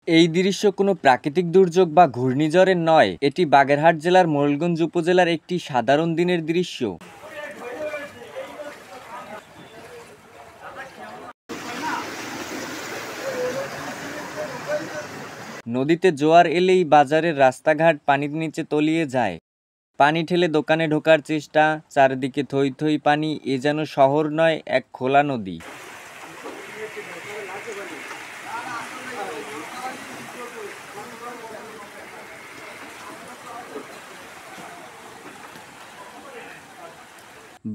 এই দৃশ্য কোনো প্রাকৃতিক দুর্যোগ বা ঘূর্ণিঝড়ের নয়, এটি বাগেরহাট জেলার মোরেলগঞ্জ উপজেলার একটি সাধারণ দিনের দৃশ্য। নদীতে জোয়ার এলেই বাজারের রাস্তাঘাট পানির নিচে তলিয়ে যায়। পানি ঠেলে দোকানে ঢোকার চেষ্টা, চারদিকে থই থই পানি, এ যেন শহর নয়, এক খোলা নদী।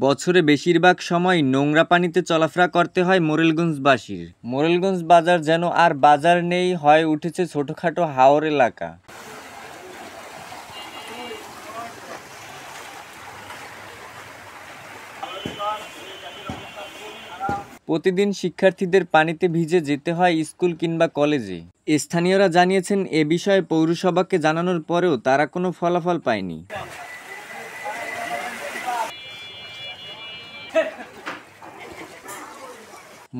বছরে বেশিরভাগ সময় নোংরা পানিতে চলাফেরা করতে হয় মোরেলগঞ্জবাসীর। মোরেলগঞ্জ বাজার যেন আর বাজার নেই, হয়ে উঠেছে ছোটখাটো হাওর এলাকা। প্রতিদিন শিক্ষার্থীদের পানিতে ভিজে যেতে হয় স্কুল কিংবা কলেজে। স্থানীয়রা জানিয়েছেন, এ বিষয়ে পৌরসভাকে জানানোর পরেও তারা কোনো ফলাফল পায়নি।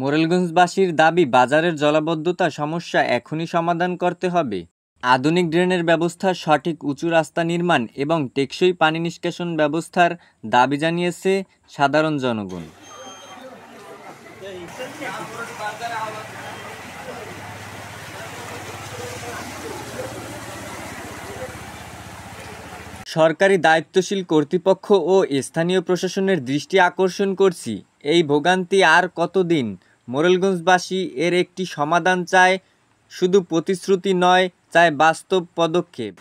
মোরেলগঞ্জবাসীর দাবি, বাজারের জলাবদ্ধতা সমস্যা এখনই সমাধান করতে হবে। আধুনিক ড্রেনের ব্যবস্থা, সঠিক উঁচু রাস্তা নির্মাণ এবং টেকসই পানি নিষ্কাশন ব্যবস্থার দাবি জানিয়েছে সাধারণ জনগণ। সরকারি দায়িত্বশীল কর্তৃপক্ষ ও স্থানীয় প্রশাসনের দৃষ্টি আকর্ষণ করছি, এই ভোগান্তি আর কতদিন? মোরেলগঞ্জবাসী এর একটি সমাধান চায়, শুধু প্রতিশ্রুতি নয়, চায় বাস্তব পদক্ষেপ।